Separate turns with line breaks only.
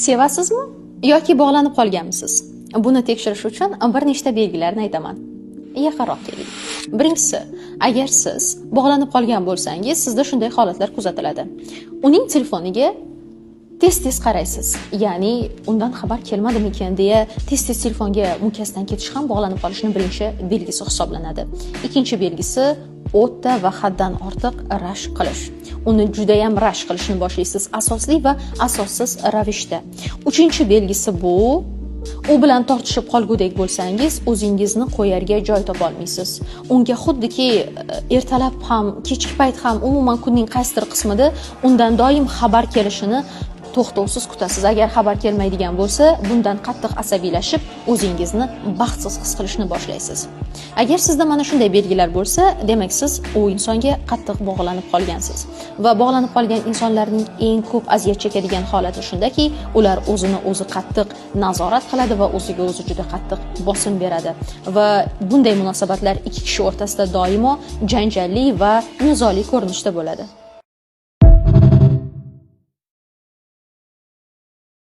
Sevasizmi yoki bog'lanib qolganmisiz? Buni tekshirish uchun bir nechta belgilarni aytaman. Yaqinroq keling. Birinchisi, agar siz bog'lanib qolgan bo'lsangiz, sizda shunday holatlar kuzatiladi. Uning telefoniga tez-tez qaraysiz. Ya'ni undan xabar kelmadimikan deya tez-tez telefonga munkasidan ketish ham bog'lanib qolishning birinchi belgisi hisoblanadi. Ikkinchi belgisi o'ta va haddan ortiq rashk qilish. Uni juda ham rashk qilishni boshlaysiz asosli va asossiz ravishda. Uchinchi belgisi bu u bilan tortishib qolgudek bo'lsangiz, o'zingizni qo'yarga joy topa olmaysiz. Unga xuddiki ertalab ham, kechki payt ham, umuman kunning qaysidir qismida undan doim xabar kelishini to'xtovsiz kutasiz. Agar xabar kelmaydigan bo'lsa, bundan qattiq asabiylashib, o'zingizni baxtsiz his qilishni boshlaysiz. Agar sizda mana shunday belgilar bo'lsa, demak siz u insonga qattiq bog'lanib qolgansiz. Va bog'lanib qolgan insonlarning eng ko'p aziyat chekadigan holati shundaki, ular o'zini o'zi qattiq nazorat qiladi va o'ziga o'zi juda qattiq bosim beradi. Va bunday munosabatlar ikki kishi o'rtasida doimo janjalli va nizoli ko'rinishda bo'ladi.